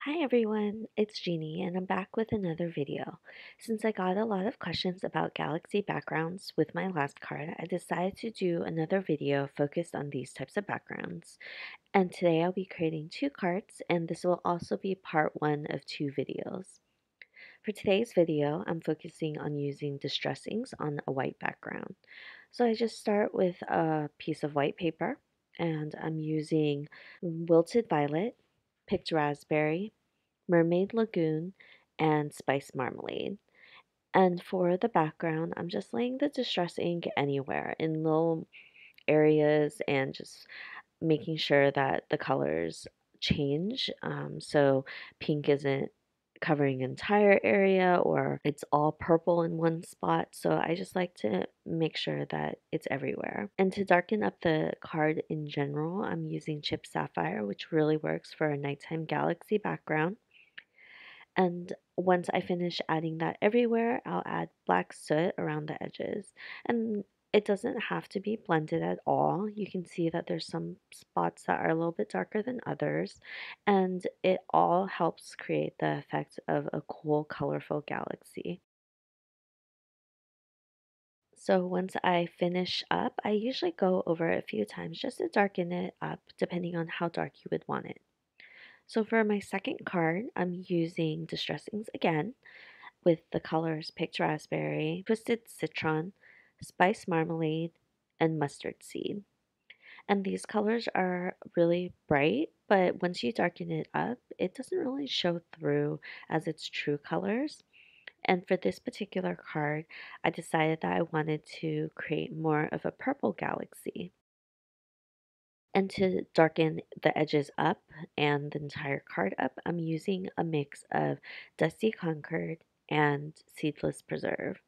Hi everyone, it's Jeannie and I'm back with another video. Since I got a lot of questions about galaxy backgrounds with my last card, I decided to do another video focused on these types of backgrounds. And today I'll be creating two cards and this will also be part one of two videos. For today's video, I'm focusing on using distress inks on a white background. So I just start with a piece of white paper and I'm using wilted violet, picked raspberry, Mermaid Lagoon, and Spice Marmalade. And for the background, I'm just laying the distress ink anywhere in little areas and just making sure that the colors change. So pink isn't covering an entire area or it's all purple in one spot. So I just like to make sure that it's everywhere. And to darken up the card in general, I'm using Chip Sapphire, which really works for a nighttime galaxy background. And once I finish adding that everywhere, I'll add black soot around the edges. And it doesn't have to be blended at all. You can see that there's some spots that are a little bit darker than others. And it all helps create the effect of a cool, colorful galaxy. So once I finish up, I usually go over it a few times just to darken it up, depending on how dark you would want it. So for my second card, I'm using Distress Inks again, with the colors picked raspberry, twisted citron, spice marmalade, and mustard seed. And these colors are really bright, but once you darken it up, it doesn't really show through as its true colors. And for this particular card, I decided that I wanted to create more of a purple galaxy. And to darken the edges up and the entire card up, I'm using a mix of Dusty Concord and Seedless Preserve.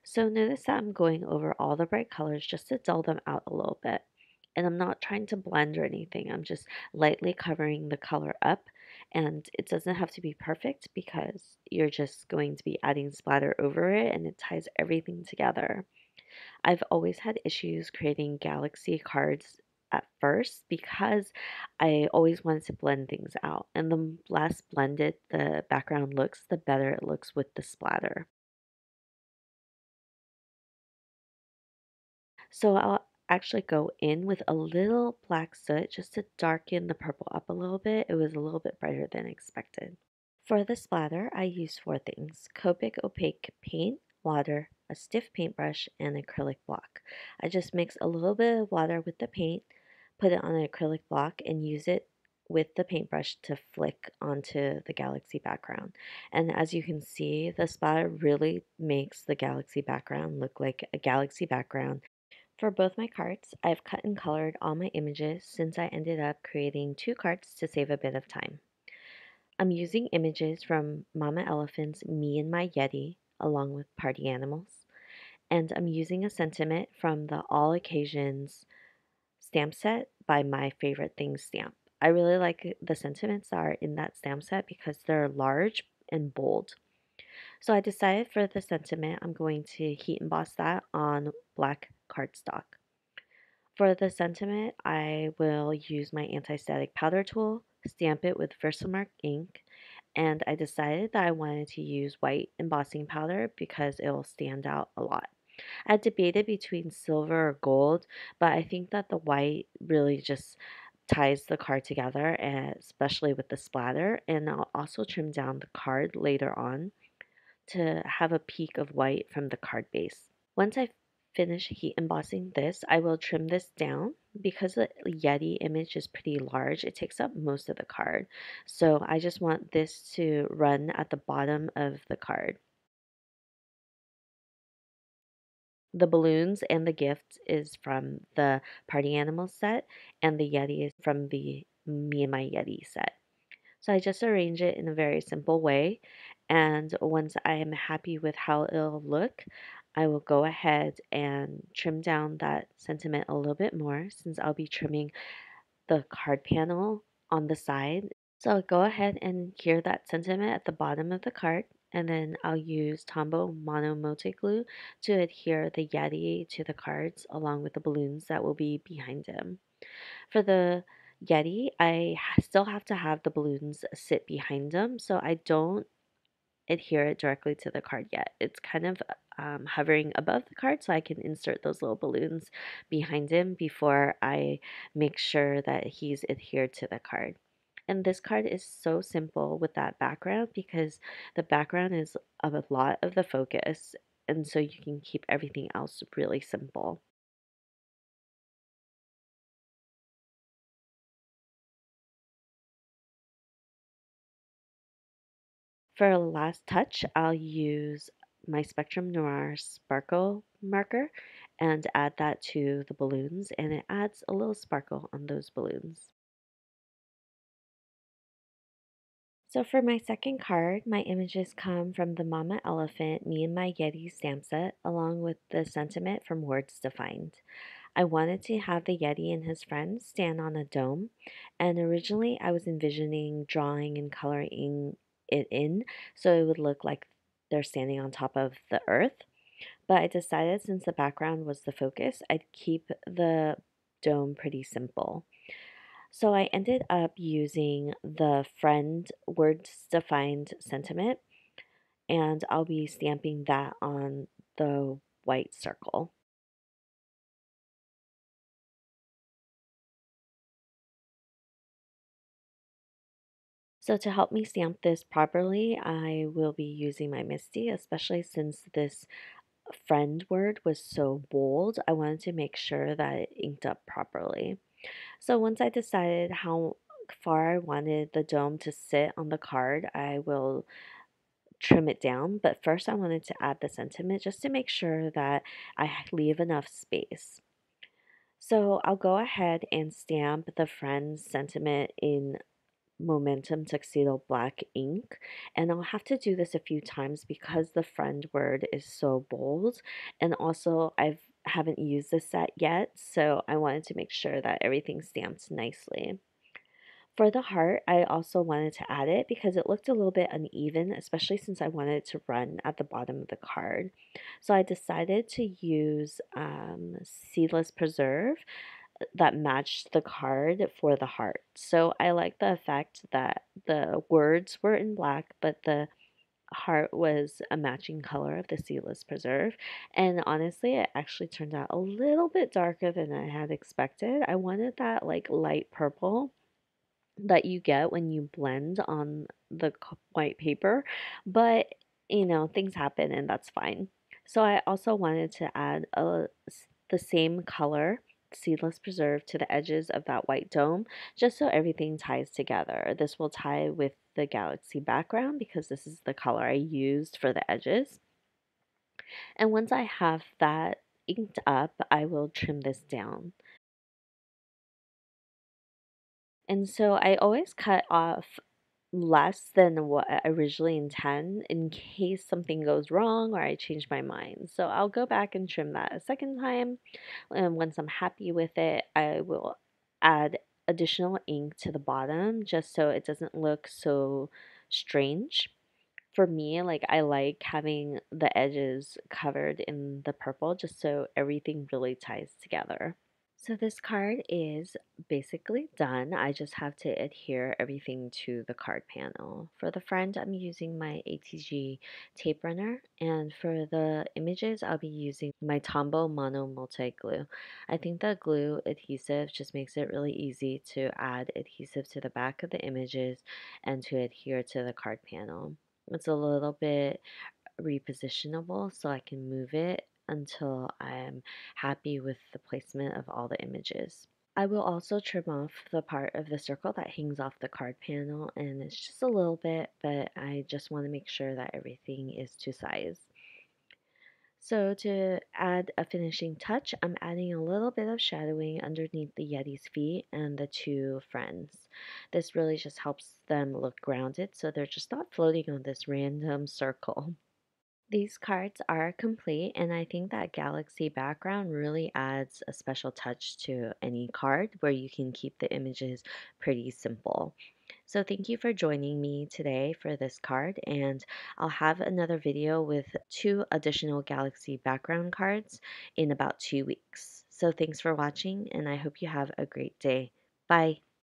So notice that I'm going over all the bright colors just to dull them out a little bit. And I'm not trying to blend or anything. I'm just lightly covering the color up. And it doesn't have to be perfect because you're just going to be adding splatter over it and it ties everything together. I've always had issues creating galaxy cards at first because I always wanted to blend things out. And the less blended the background looks, the better it looks with the splatter. So I'll actually go in with a little black soot just to darken the purple up a little bit. It was a little bit brighter than expected. For the splatter, I use four things: Copic opaque paint, water, a stiff paintbrush, and acrylic block. I just mix a little bit of water with the paint, put it on an acrylic block, and use it with the paintbrush to flick onto the galaxy background. And as you can see, the splatter really makes the galaxy background look like a galaxy background. For both my cards, I've cut and colored all my images since I ended up creating two cards to save a bit of time. I'm using images from Mama Elephant's Me and My Yeti, along with party animals. And I'm using a sentiment from the All Occasions stamp set by My Favorite Things stamp. I really like the sentiments that are in that stamp set because they're large and bold. So I decided for the sentiment, I'm going to heat emboss that on black cardstock. For the sentiment, I will use my anti-static powder tool, stamp it with Versamark ink, and I decided that I wanted to use white embossing powder because it will stand out a lot. I debated between silver or gold, but I think that the white really just ties the card together, and especially with the splatter. And I'll also trim down the card later on to have a peak of white from the card base. Once I finish heat embossing this, I will trim this down. Because the Yeti image is pretty large, it takes up most of the card. So I just want this to run at the bottom of the card. The balloons and the gift is from the Party Animals set, and the Yeti is from the Me and My Yeti set. So I just arrange it in a very simple way, and once I am happy with how it'll look, I will go ahead and trim down that sentiment a little bit more since I'll be trimming the card panel on the side. So I'll go ahead and adhere that sentiment at the bottom of the card, and then I'll use Tombow Mono Mote Glue to adhere the Yeti to the cards along with the balloons that will be behind him. For the Yeti, still have to have the balloons sit behind them, so I don't adhere it directly to the card yet. It's kind of hovering above the card, so I can insert those little balloons behind him before I make sure that he's adhered to the card. And this card is so simple with that background because the background is a lot of the focus, and so you can keep everything else really simple. For a last touch, I'll use my Spectrum Noir Sparkle marker and add that to the balloons, and it adds a little sparkle on those balloons. So for my second card, my images come from the Mama Elephant, Me and My Yeti stamp set, along with the sentiment from Words Defined. I wanted to have the Yeti and his friends stand on a dome, and originally I was envisioning drawing and coloring it in so it would look like they're standing on top of the earth. But I decided since the background was the focus, I'd keep the dome pretty simple. So I ended up using the friend words defined sentiment, and I'll be stamping that on the white circle. So to help me stamp this properly, I will be using my Misty, especially since this friend word was so bold. I wanted to make sure that it inked up properly. So once I decided how far I wanted the dome to sit on the card, I will trim it down. But first, I wanted to add the sentiment just to make sure that I leave enough space. So I'll go ahead and stamp the friend's sentiment in Momentum Tuxedo Black ink, and I'll have to do this a few times because the friend word is so bold, and also I haven't used this set yet, so I wanted to make sure that everything stamped nicely. For the heart, I also wanted to add it because it looked a little bit uneven, especially since I wanted it to run at the bottom of the card. So I decided to use Seedless Preserve that matched the card for the heart. So I like the effect that the words were in black, but the heart was a matching color of the Seedless Preserve. And honestly, it actually turned out a little bit darker than I had expected. I wanted that like light purple that you get when you blend on the white paper, but things happen and that's fine. So I also wanted to add the same color seedless preserve to the edges of that white dome just so everything ties together. This will tie with the galaxy background because this is the color I used for the edges. And once I have that inked up, I will trim this down. And so I always cut off less than what I originally intend in case something goes wrong or I change my mind. So I'll go back and trim that a second time. And once I'm happy with it, I will add additional ink to the bottom just so it doesn't look so strange. For me, like I like having the edges covered in the purple just so everything really ties together. So this card is basically done. I just have to adhere everything to the card panel. For the front, I'm using my ATG tape runner, and for the images, I'll be using my Tombow Mono Multi Glue. I think the glue adhesive just makes it really easy to add adhesive to the back of the images and to adhere to the card panel. It's a little bit repositionable so I can move it until I'm happy with the placement of all the images. I will also trim off the part of the circle that hangs off the card panel, and it's just a little bit, but I just want to make sure that everything is to size. So to add a finishing touch, I'm adding a little bit of shadowing underneath the Yeti's feet and the two friends. This really just helps them look grounded so they're just not floating on this random circle. These cards are complete, and I think that galaxy background really adds a special touch to any card where you can keep the images pretty simple. So, thank you for joining me today for this card, and I'll have another video with two additional galaxy background cards in about 2 weeks. So, thanks for watching, and I hope you have a great day. Bye.